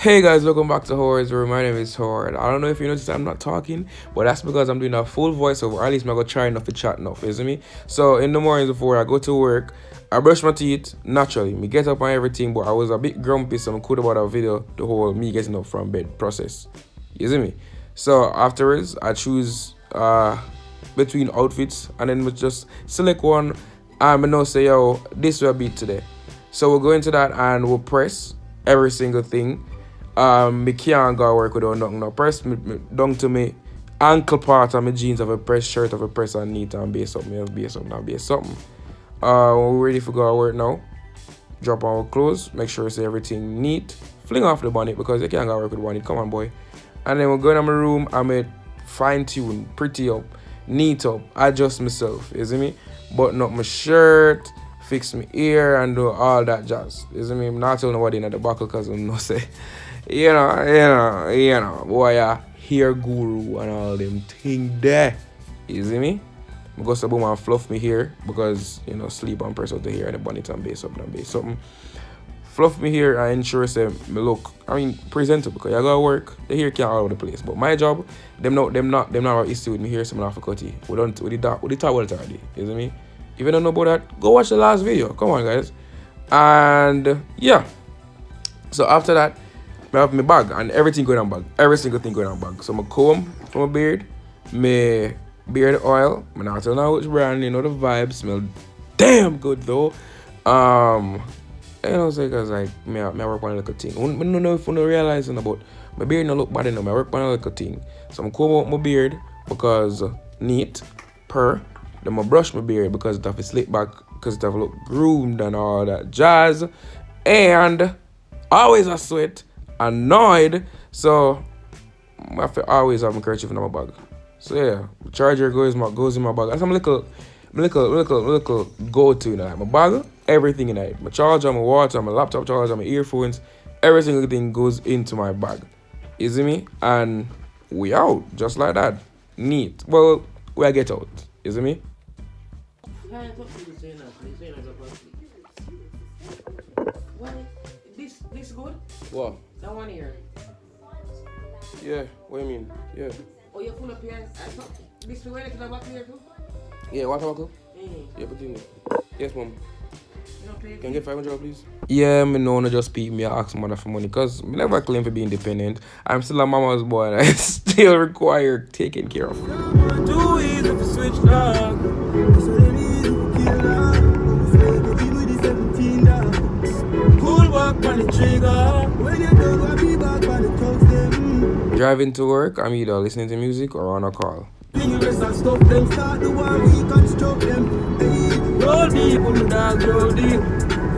Hey guys, welcome back to Horror's Room. My name is Howard. I don't know if you noticed I'm not talking, but that's because I'm doing a full voiceover. Or at least I'm gonna try not to chat enough, isn't me? So in the mornings before I go to work, I brush my teeth naturally. Me get up and everything, but I was a bit grumpy, so I'm cool about that video, the whole me getting up from bed process. You see me? So afterwards I choose between outfits and then we just select one and I know say yo, this will be today. So we'll go into that and we'll press every single thing. Me can't go work without nothing. No press me down to me ankle part of my jeans of a press shirt of a press and neat and base something else, base something and base something. When we're ready for go to work now, drop on our clothes, make sure say everything neat, fling off the bonnet because you can't go work with bonnet, come on boy. And then we're going to my room, I'm fine tune, pretty up, neat up, adjust myself, you see me? Button up my shirt, fix my ear and do all that jazz. You see me? I'm not telling nobody in the buckle because I'm not say boy, hair guru and all them thing there. You see me? I go to boom and fluff me hair because sleep and press out the hair and the bonnet and base up and base something. Fluff me hair and ensure say me look presentable because I gotta work, the hair can't all over the place. But my job, them not issue with me hair, so I'm not for cut it. We did talk about it already. You see me? If you don't know about that, go watch the last video. Come on guys. And yeah. So after that, I have my bag and everything going on bag. Every single thing going on bag. So my comb for my beard, my beard oil. I'm not telling you which brand, the vibe smell damn good though. Say cause like me work on a little thing. I don't know if you realizing about my beard no look bad enough. I work on a little thing. So I'm comb out my beard because neat, purr. Then I brush my beard because it have a slick back, because it have look groomed and all that jazz. And always I sweat, annoyed, so I have to always have my kerchief in my bag. So yeah, the charger goes in my bag. That's my little go-to now. Like my bag, everything in it. My charger, my water, my laptop charger, my earphones, every single thing goes into my bag. You see me? And we out, just like that. Neat. Well, we get out. You see me? This good? What? That one here. Yeah, what do you mean? Yeah. Oh, you're full of pears. This way to the back here too? Yeah, water buckle? Mm. Yeah, but in yes, mom. You don't pay? Can I get 500 please? Yeah, me no just speak me ask mother for money because me never claim to be independent. I'm still a mama's boy and I still require taking care of. Too easy to switch dog. Pull back on the trigger. Driving to work, I'm either listening to music or on a call. Roll deep on the dog, roll deep.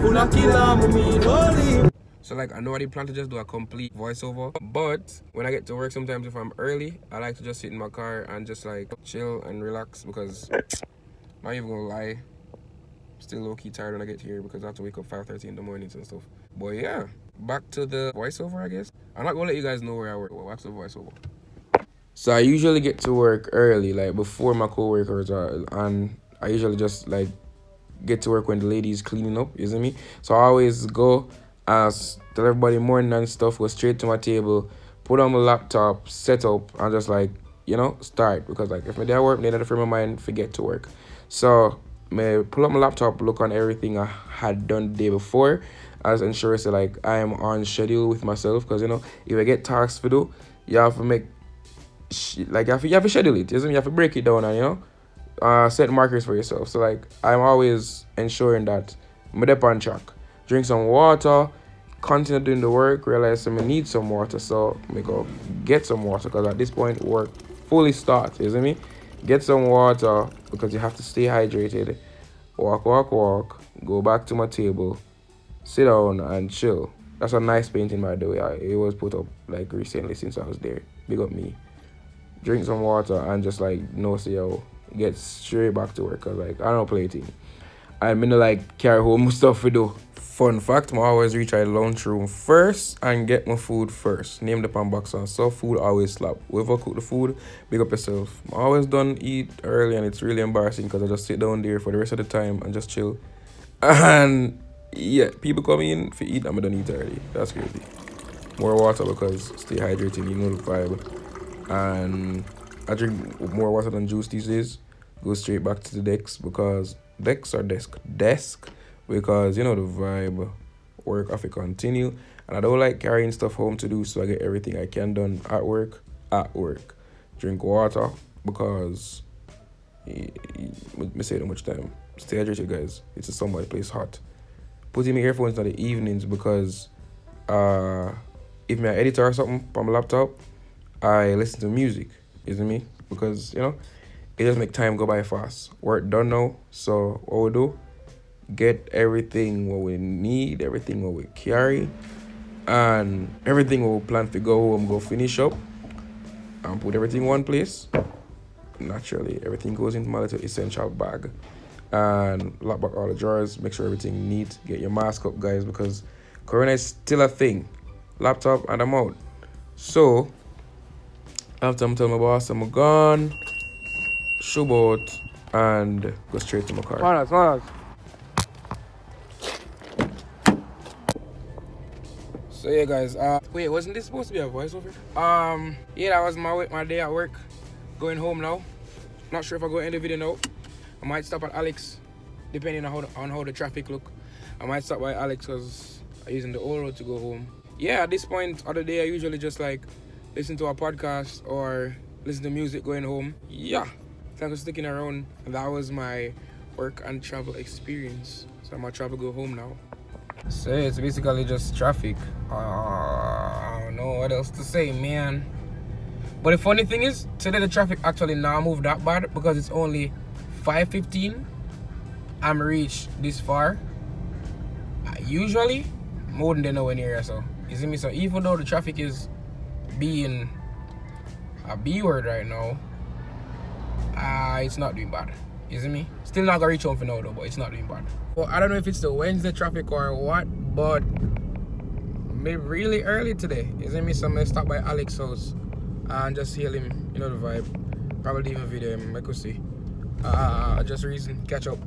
Full of killer, mommy, roll deep. So like I know I did plan to just do a complete voiceover, but when I get to work sometimes if I'm early, I like to just sit in my car and just like chill and relax because not even gonna lie, still low-key tired when I get here because I have to wake up 5:30 in the mornings and stuff. But yeah, back to the voiceover I guess. I'm not gonna let you guys know where I work. Well, watch the voiceover. So I usually get to work early, like before my co-workers are, and I usually just like get to work when the lady is cleaning up, you see me? So I always go tell everybody morning and stuff, go straight to my table, put on my laptop, set up, and just like, start. Because like if my day at work, then I frame my mind, forget to work. So me pull up my laptop, look on everything I had done the day before, as ensure so like I am on schedule with myself. Because if I get tasks to do, you have to make you have to schedule it. You have to break it down and set markers for yourself. So like I'm always ensuring that I'm on track. Drink some water, continue doing the work, realize I need some water, so I go get some water because at this point work fully starts, you see me? Get some water because you have to stay hydrated. Walk, go back to my table, sit down and chill. That's a nice painting by the way. It was put up like recently since I was there. Big up me. Drink some water and just like get straight back to work because like I don't play thing. I'm gonna like carry home stuff we do. Fun fact, I always reach the lunch room first and get my food first. Name the pan box on so food always slap. Whoever cook the food, big up yourself. I always done eat early and it's really embarrassing because I just sit down there for the rest of the time and just chill. And yeah, people come in for eat and I don't eat early. That's crazy. more water because stay hydrated, you know the vibe. And I drink more water than juice these days. Go straight back to the decks because desk because you know the vibe. Work have to continue, and I don't like carrying stuff home to do, so I get everything I can done at work. At work, drink water because me say it too much time. Stay hydrated, guys. It's a summer, the place hot. Putting my earphones in the evenings because if me an editor or something on my laptop, I listen to music. You see me? Because it just make time go by fast. Work done now, so what we do? Get everything what we need, everything what we carry, and everything what we plan to go home, go finish up, and put everything in one place. Naturally, everything goes into my little essential bag, and lock back all the drawers. Make sure everything neat. Get your mask up, guys, because Corona is still a thing. Laptop and I'm out. So after I'm telling my boss I'm gone, shoe boat, and go straight to my car. Manas. So yeah, guys. Wait, wasn't this supposed to be a voiceover? Yeah, that was my day at work. Going home now. Not sure if I go end the video now. I might stop at Alex, depending on how the traffic look. I might stop by Alex because I'm using the old road to go home. Yeah, at this point of the day, I usually just like listen to a podcast or listen to music going home. Yeah, thanks for sticking around. That was my work and travel experience. So I'm gonna travel go home now. So it's basically just traffic. I don't know what else to say, man. But the funny thing is, today the traffic actually now moved that bad because it's only 5:15. I'm reached this far. Usually, more than nowhere near here, so you see me. So even though the traffic is being a B word right now, it's not doing bad. You see me? Still not gonna reach home for now though, but it's not doing bad. Well, I don't know if it's the Wednesday traffic or what, but maybe really early today. You see me? So I'm gonna stop by Alex's house and just hail him. You know the vibe. Probably even video him. I could see. Just reason catch up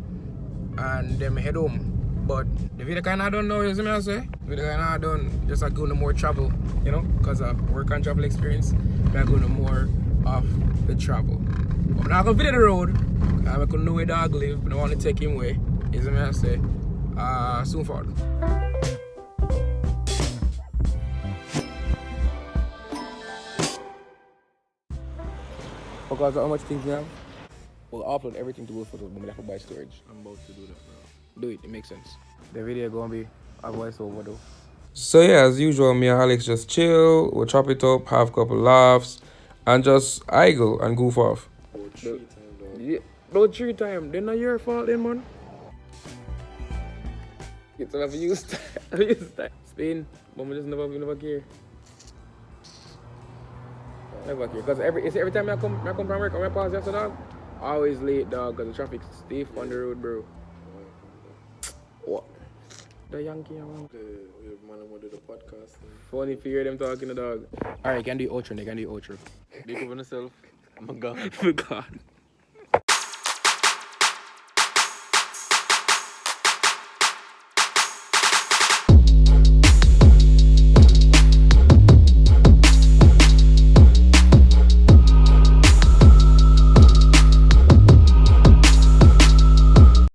and then head home. But the video kinda done now. You see me? I say the video kinda done. Just like going to more travel, because of work and travel experience. I'm going to more of the travel. I'm not gonna video the road. I could know where dog live, but I want to take him away. You see me? I say soon forward. Because how much things we have? We'll upload everything to Wolf Photos, but we have to buy storage. I'm about to do that now. Do it, it makes sense. The video gonna be a voiceover though. So yeah, as usual, me and Alex just chill, we'll chop it up, have a couple laughs, and just idle and goof off. About 3 times, dog. Yeah, about 3 times. Then not your fault then, man. It's have used time. Spain, but we just never care. Never care. Because every time I come from work, I pause yesterday, dog. Always late, dog, because the traffic's stiff on the road, bro. What? The Yankee, man. The man who do the podcast. Funny if you hear them talking, the dog. Alright, can do outro, they can do outro. Big up on yourself. I'm a god. Oh my god.